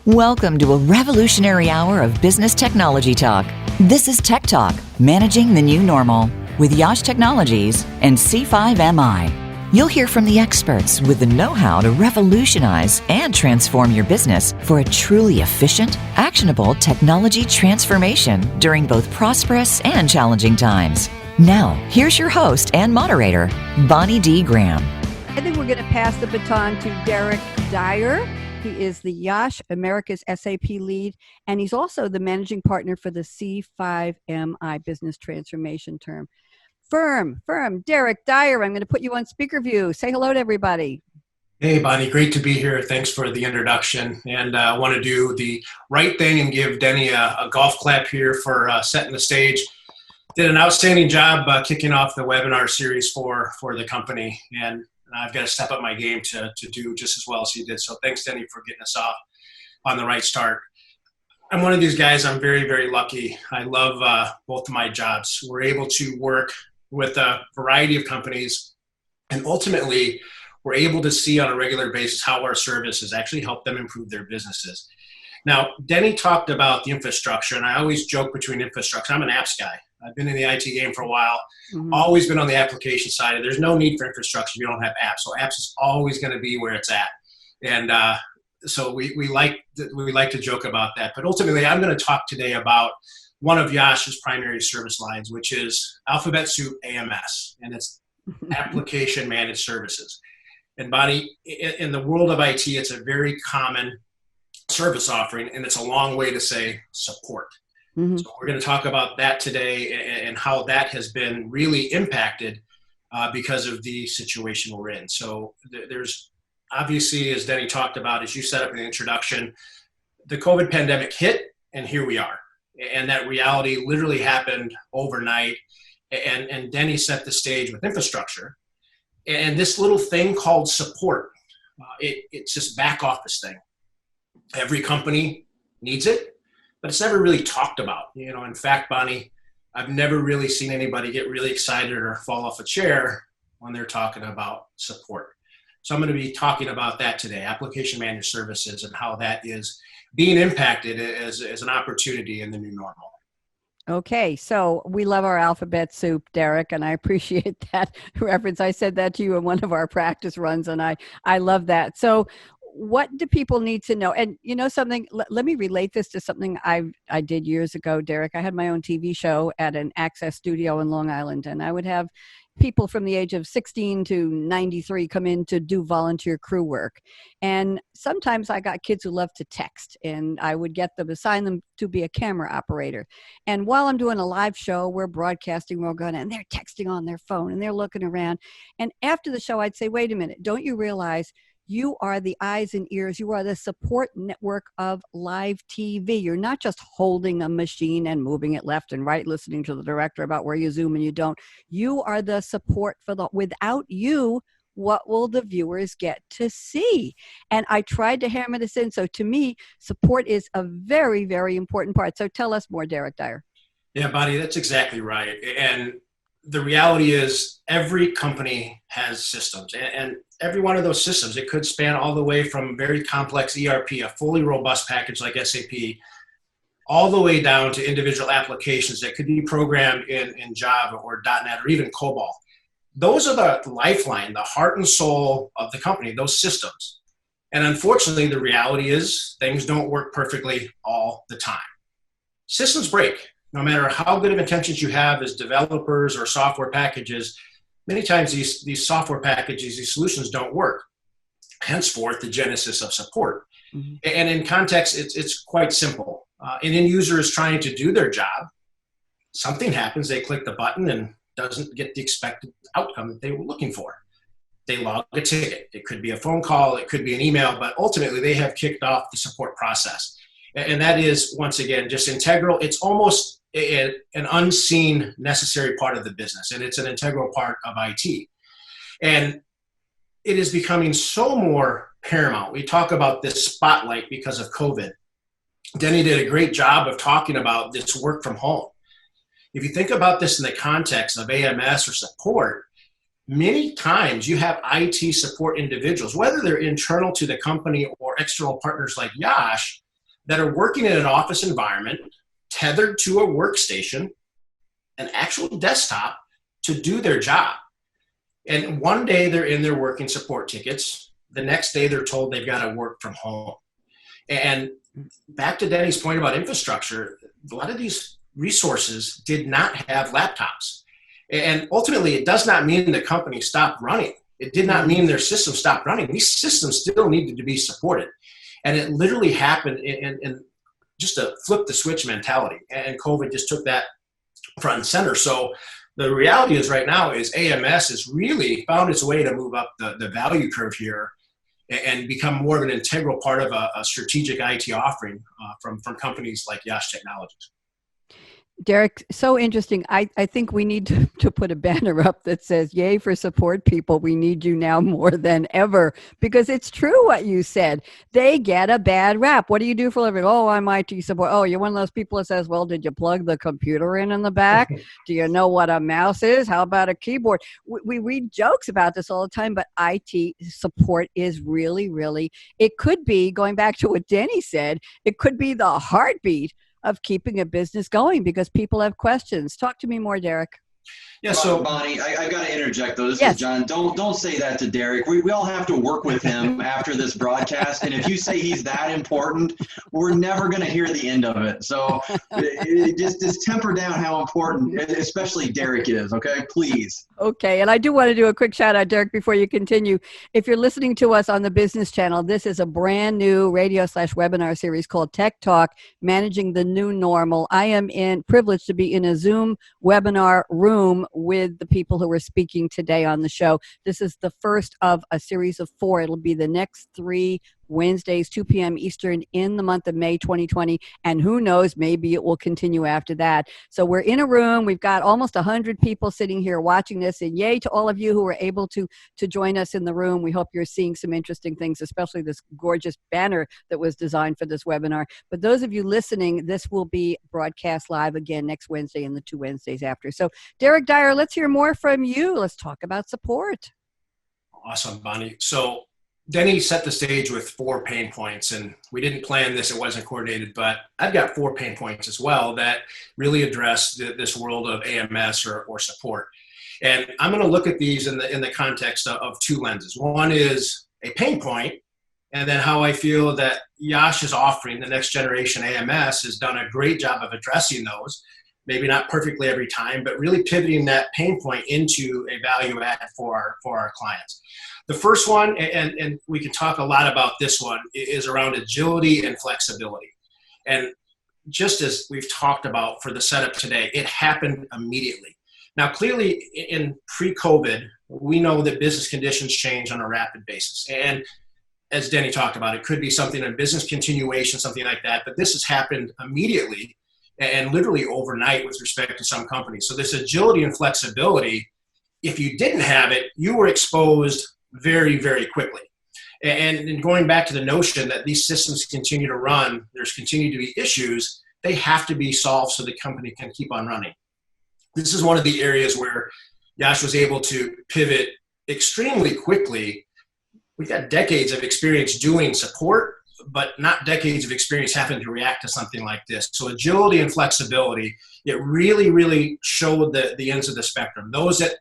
Welcome to a revolutionary hour of business technology talk. This is Tech Talk, Managing the New Normal, with YASH Technologies and C5MI. You'll hear from the experts with the know-how to revolutionize and transform your business for a truly efficient, actionable technology transformation during both prosperous and challenging times. Now, here's your host and moderator, Bonnie D. Graham. I think we're going to pass the baton to Derek Dyer. He is the YASH America's SAP lead, and he's also the managing partner for the C5MI business transformation firm. Derek Dyer, I'm going to put you on speaker view. Say hello to everybody. Hey, Bonnie, great to be here. Thanks for the introduction. And I want to do the right thing and give Denny a golf clap here for setting the stage. Did an outstanding job kicking off the webinar series for the company. And I've got to step up my game to do just as well as he did. So thanks, Denny, for getting us off on the right start. I'm one of these guys. I'm very, very lucky. I love both of my jobs. We're able to work with a variety of companies, and ultimately, we're able to see on a regular basis how our services actually help them improve their businesses. Now, Denny talked about the infrastructure, and I always joke between infrastructure. I'm an apps guy. I've been in the IT game for a while, always been on the application side. There's no need for infrastructure if you don't have apps. So apps is always going to be where it's at. And so we like to joke about that. But ultimately, I'm going to talk today about one of YASH's primary service lines, which is alphabet soup AMS, and it's application managed services. And Bonnie, in the world of IT, it's a very common service offering, and it's a long way to say support. So we're going to talk about that today and how that has been really impacted because of the situation we're in. So there's obviously, as Denny talked about, as you set up in the introduction, the COVID pandemic hit, and here we are. And that reality literally happened overnight. And Denny set the stage with infrastructure. And this little thing called support, it's just back office thing. Every company needs it, but it's never really talked about. You know, in fact, Bonnie, I've never really seen anybody get really excited or fall off a chair when they're talking about support. So I'm going to be talking about that today, application managed services, and how that is being impacted as an opportunity in the new normal. Okay, so we love our alphabet soup, Derek, and I appreciate that reference. I said that to you in one of our practice runs, and I love that. So what do people need to know? And you know something, let me relate this to something I did years ago, Derek. I had my own TV show at an Access studio in Long Island, and I would have people from the age of 16 to 93 come in to do volunteer crew work. And sometimes I got kids who love to text, and I would get them, assign them to be a camera operator. And while I'm doing a live show, we're broadcasting, we're going, and they're texting on their phone and they're looking around. And after the show, I'd say, wait a minute, don't you realize you are the eyes and ears. You are the support network of live TV. You're not just holding a machine and moving it left and right, listening to the director about where you zoom and you don't. You are the support without you, what will the viewers get to see? And I tried to hammer this in. So to me, support is a very, very important part. So tell us more, Derek Dyer. Yeah, Bonnie, that's exactly right. And the reality is every company has systems, and every one of those systems, it could span all the way from very complex ERP, a fully robust package like SAP, all the way down to individual applications that could be programmed in Java or .NET or even COBOL. Those are the lifeline, the heart and soul of the company, those systems. And unfortunately, the reality is things don't work perfectly all the time. Systems break. No matter how good of intentions you have as developers or software packages, many times these software packages, these solutions don't work. Henceforth, the genesis of support. And in context, it's quite simple. An end user is trying to do their job. Something happens, they click the button and doesn't get the expected outcome that they were looking for. They log a ticket. It could be a phone call, it could be an email, but ultimately they have kicked off the support process. And that is, once again, just integral. It's almost an unseen necessary part of the business, and it's an integral part of IT. And it is becoming so more paramount. We talk about this spotlight because of COVID. Denny did a great job of talking about this work from home. If you think about this in the context of AMS or support, many times you have IT support individuals, whether they're internal to the company or external partners like YASH, that are working in an office environment, tethered to a workstation, an actual desktop to do their job. And one day they're in there working support tickets. The next day they're told they've got to work from home. And back to Denny's point about infrastructure, a lot of these resources did not have laptops. And ultimately, it does not mean the company stopped running. It did not mean their system stopped running. These systems still needed to be supported. And it literally happened in just a flip the switch mentality. And COVID just took that front and center. So the reality is right now is AMS has really found its way to move up the value curve here and become more of an integral part of a strategic IT offering from companies like YASH Technologies. Derek, so interesting. I think we need to put a banner up that says, yay for support people. We need you now more than ever, because it's true what you said. They get a bad rap. What do you do for a living? Oh, I'm IT support. Oh, you're one of those people that says, well, did you plug the computer in the back? Do you know what a mouse is? How about a keyboard? We read jokes about this all the time, but IT support is really, really, it could be, going back to what Denny said, it could be the heartbeat of keeping a business going because people have questions. Talk to me more, Derek. Yeah, so Bonnie, I've got to interject though. This Yes. is John. Don't say that to Derek. We all have to work with him after this broadcast, and if you say he's that important, we're never going to hear the end of it. So just temper down how important, especially Derek is. Okay, please. Okay, and I do want to do a quick shout out, Derek, before you continue. If you're listening to us on the Business Channel, this is a brand new radio/webinar series called Tech Talk, Managing the New Normal. I am privileged to be in a Zoom webinar room with the people who are speaking today on the show. This is the first of a series of 4. It'll be the next 3 Wednesdays, 2 p.m. Eastern in the month of May 2020. And who knows, maybe it will continue after that. So we're in a room. We've got almost 100 people sitting here watching this. And yay to all of you who were able to join us in the room. We hope you're seeing some interesting things, especially this gorgeous banner that was designed for this webinar. But those of you listening, this will be broadcast live again next Wednesday and the 2 Wednesdays after. So Derek Dyer, let's hear more from you. Let's talk about support. Awesome, Bonnie. So Denny set the stage with 4 pain points, and we didn't plan this, it wasn't coordinated, but I've got 4 pain points as well that really address this world of AMS or support. And I'm going to look at these in the context of 2 lenses. One is a pain point, and then how I feel that YASH is offering, the next generation AMS, has done a great job of addressing those, maybe not perfectly every time, but really pivoting that pain point into a value add for our clients. The first one, and we can talk a lot about this one, is around agility and flexibility. And just as we've talked about for the setup today, it happened immediately. Now, clearly in pre-COVID, we know that business conditions change on a rapid basis. And as Denny talked about, it could be something in business continuation, something like that. But this has happened immediately and literally overnight with respect to some companies. So this agility and flexibility, if you didn't have it, you were exposed very, very quickly. And going back to the notion that these systems continue to run, there's continue to be issues, they have to be solved so the company can keep on running. This is one of the areas where YASH was able to pivot extremely quickly. We've got decades of experience doing support, but not decades of experience having to react to something like this. So agility and flexibility, it really, really showed the ends of the spectrum. Those that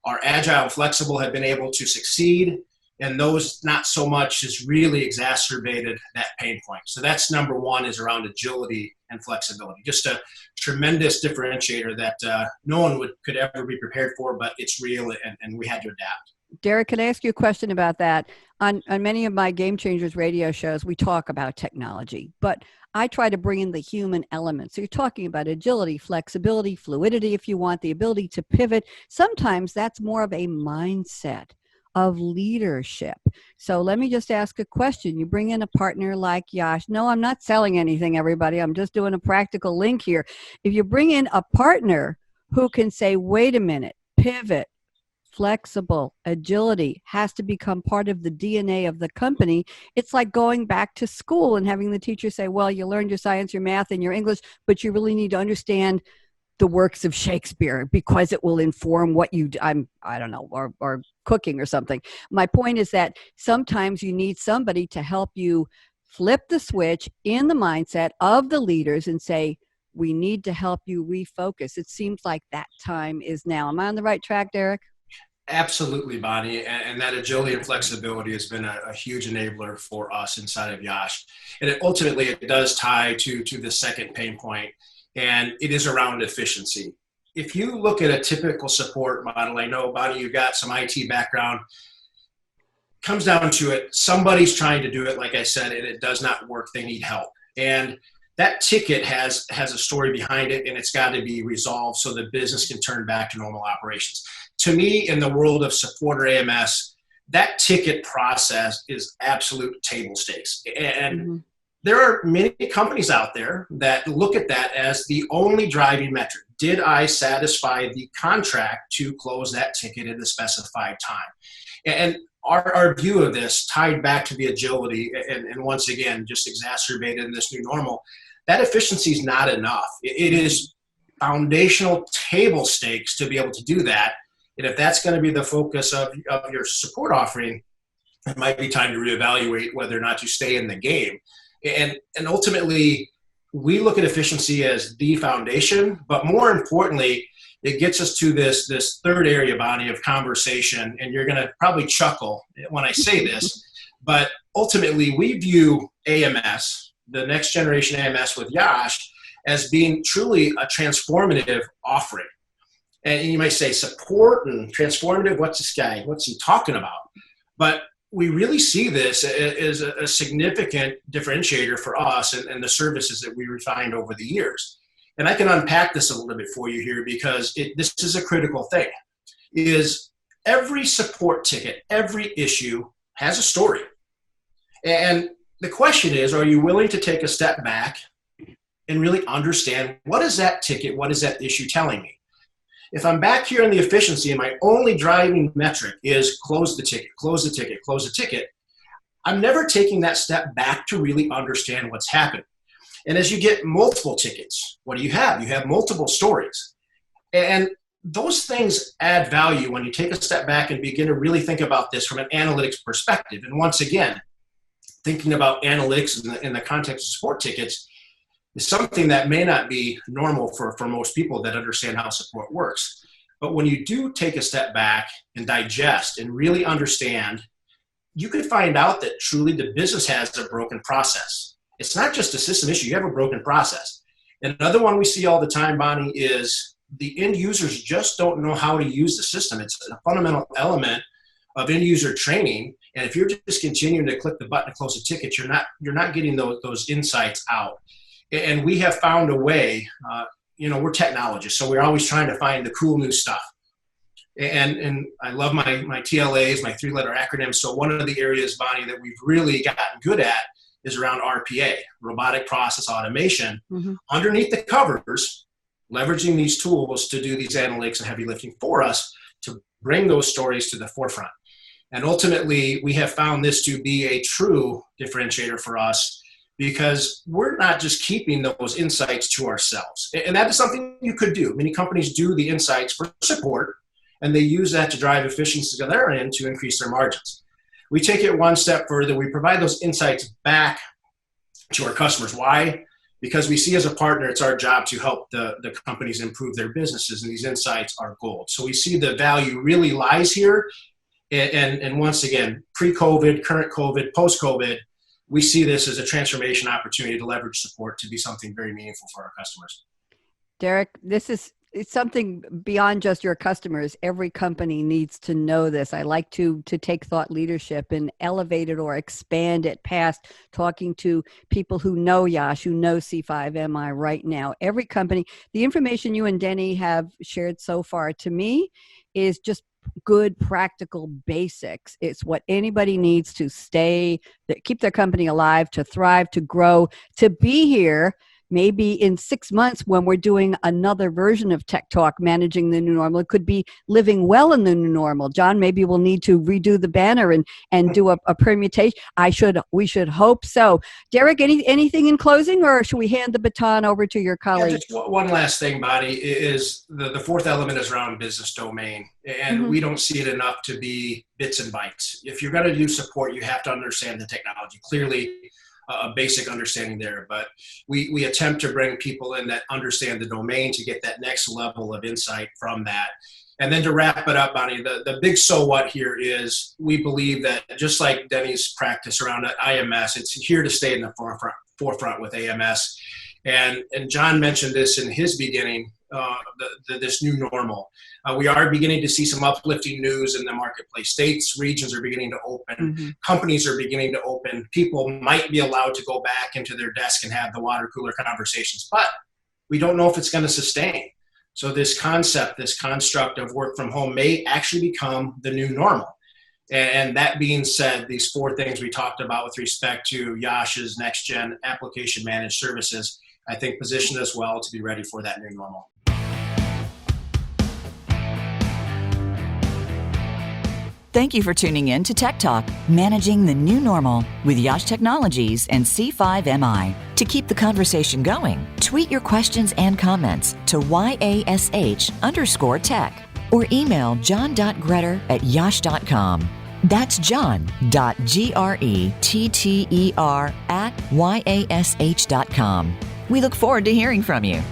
are agile and flexible have been able to succeed, and those not so much has really exacerbated that pain point. So that's number 1, is around agility and flexibility. Just a tremendous differentiator that no one could ever be prepared for, but it's real, and we had to adapt. Derek, can I ask you a question about that? On many of my Game Changers radio shows, we talk about technology, but I try to bring in the human element. So you're talking about agility, flexibility, fluidity, if you want, the ability to pivot. Sometimes that's more of a mindset of leadership. So let me just ask a question. You bring in a partner like YASH. No, I'm not selling anything, everybody. I'm just doing a practical link here. If you bring in a partner who can say, wait a minute, pivot, flexible, agility has to become part of the DNA of the company. It's like going back to school and having the teacher say, well, you learned your science, your math, and your English, but you really need to understand the works of Shakespeare because it will inform what you do. I don't know, or cooking or something. My point is that sometimes you need somebody to help you flip the switch in the mindset of the leaders and say, we need to help you refocus. It seems like that time is now. Am I on the right track, Derek? Absolutely, Bonnie. And that agility and flexibility has been a huge enabler for us inside of YASH. And ultimately, it does tie to the second pain point, and it is around efficiency. If you look at a typical support model, I know, Bonnie, you've got some IT background, comes down to it, somebody's trying to do it, like I said, and it does not work. They need help. And that ticket has a story behind it, and it's got to be resolved so the business can turn back to normal operations. To me, in the world of support or AMS, that ticket process is absolute table stakes. And there are many companies out there that look at that as the only driving metric. Did I satisfy the contract to close that ticket in the specified time? And our view of this tied back to the agility, and once again, just exacerbated in this new normal, that efficiency is not enough. It is foundational table stakes to be able to do that. And if that's going to be the focus of your support offering, it might be time to reevaluate whether or not you stay in the game. And ultimately, we look at efficiency as the foundation, but more importantly, it gets us to this third area, Bonnie, of conversation. And you're going to probably chuckle when I say this, but ultimately we view AMS, the next generation AMS with YASH, as being truly a transformative offering. And you might say support and transformative, what's he talking about? But we really see this as a significant differentiator for us and the services that we refined over the years. And I can unpack this a little bit for you here because this is a critical thing, is every support ticket, every issue has a story. And the question is, are you willing to take a step back and really understand what is that ticket, what is that issue telling me? If I'm back here in the efficiency and my only driving metric is close the ticket, close the ticket, close the ticket, I'm never taking that step back to really understand what's happened. And as you get multiple tickets, what do you have? You have multiple stories. And those things add value when you take a step back and begin to really think about this from an analytics perspective. And once again, thinking about analytics in the context of support tickets is something that may not be normal for most people that understand how support works. But when you do take a step back and digest and really understand, you could find out that truly the business has a broken process. It's not just a system issue, you have a broken process. And another one we see all the time, Bonnie, is the end users just don't know how to use the system. It's a fundamental element of end user training. And if you're just continuing to click the button to close a ticket, you're not getting those insights out. And we have found a way, we're technologists, so we're always trying to find the cool new stuff. And I love my TLAs, my 3-letter acronyms. So one of the areas, Bonnie, that we've really gotten good at is around RPA, robotic process automation. Underneath the covers, leveraging these tools to do these analytics and heavy lifting for us to bring those stories to the forefront. And ultimately, we have found this to be a true differentiator for us because we're not just keeping those insights to ourselves. And that is something you could do. Many companies do the insights for support, and they use that to drive efficiencies on their end to increase their margins. We take it one step further. We provide those insights back to our customers. Why? Because we see as a partner, it's our job to help the companies improve their businesses, and these insights are gold. So we see the value really lies here. And once again, pre-COVID, current COVID, post-COVID, we see this as a transformation opportunity to leverage support to be something very meaningful for our customers. Derek, it's something beyond just your customers. Every company needs to know this. I like to take thought leadership and elevate it or expand it past talking to people who know YASH, who know C5MI right now. Every company, the information you and Denny have shared so far to me is just good practical basics. It's what anybody needs to keep their company alive, to thrive, to grow, to be here. Maybe in 6 months when we're doing another version of Tech Talk, Managing the New Normal, it could be living well in the new normal. John, maybe we'll need to redo the banner and do a permutation. We should hope so. Derek, anything in closing, or should we hand the baton over to your colleague? Yeah, just one last thing, Bonnie, is the fourth element is around business domain. And we don't see it enough to be bits and bytes. If you're going to do support, you have to understand the technology. Clearly, a basic understanding there. But we attempt to bring people in that understand the domain to get that next level of insight from that. And then to wrap it up, Bonnie, the big so what here is we believe that just like Denny's practice around IMS, it's here to stay in the forefront with AMS. And John mentioned this in his beginning, this new normal. We are beginning to see some uplifting news in the marketplace. States, regions are beginning to open. Companies are beginning to open. People might be allowed to go back into their desk and have the water cooler conversations, but we don't know if it's going to sustain. So this concept, this construct of work from home may actually become the new normal. And that being said, these 4 things we talked about with respect to YASH's next gen application managed services, I think position us well to be ready for that new normal. Thank you for tuning in to Tech Talk, Managing the New Normal with YASH Technologies and C5MI. To keep the conversation going, tweet your questions and comments to YASH_tech or email john.gretter@yash.com. That's john.gretter@yash.com. We look forward to hearing from you.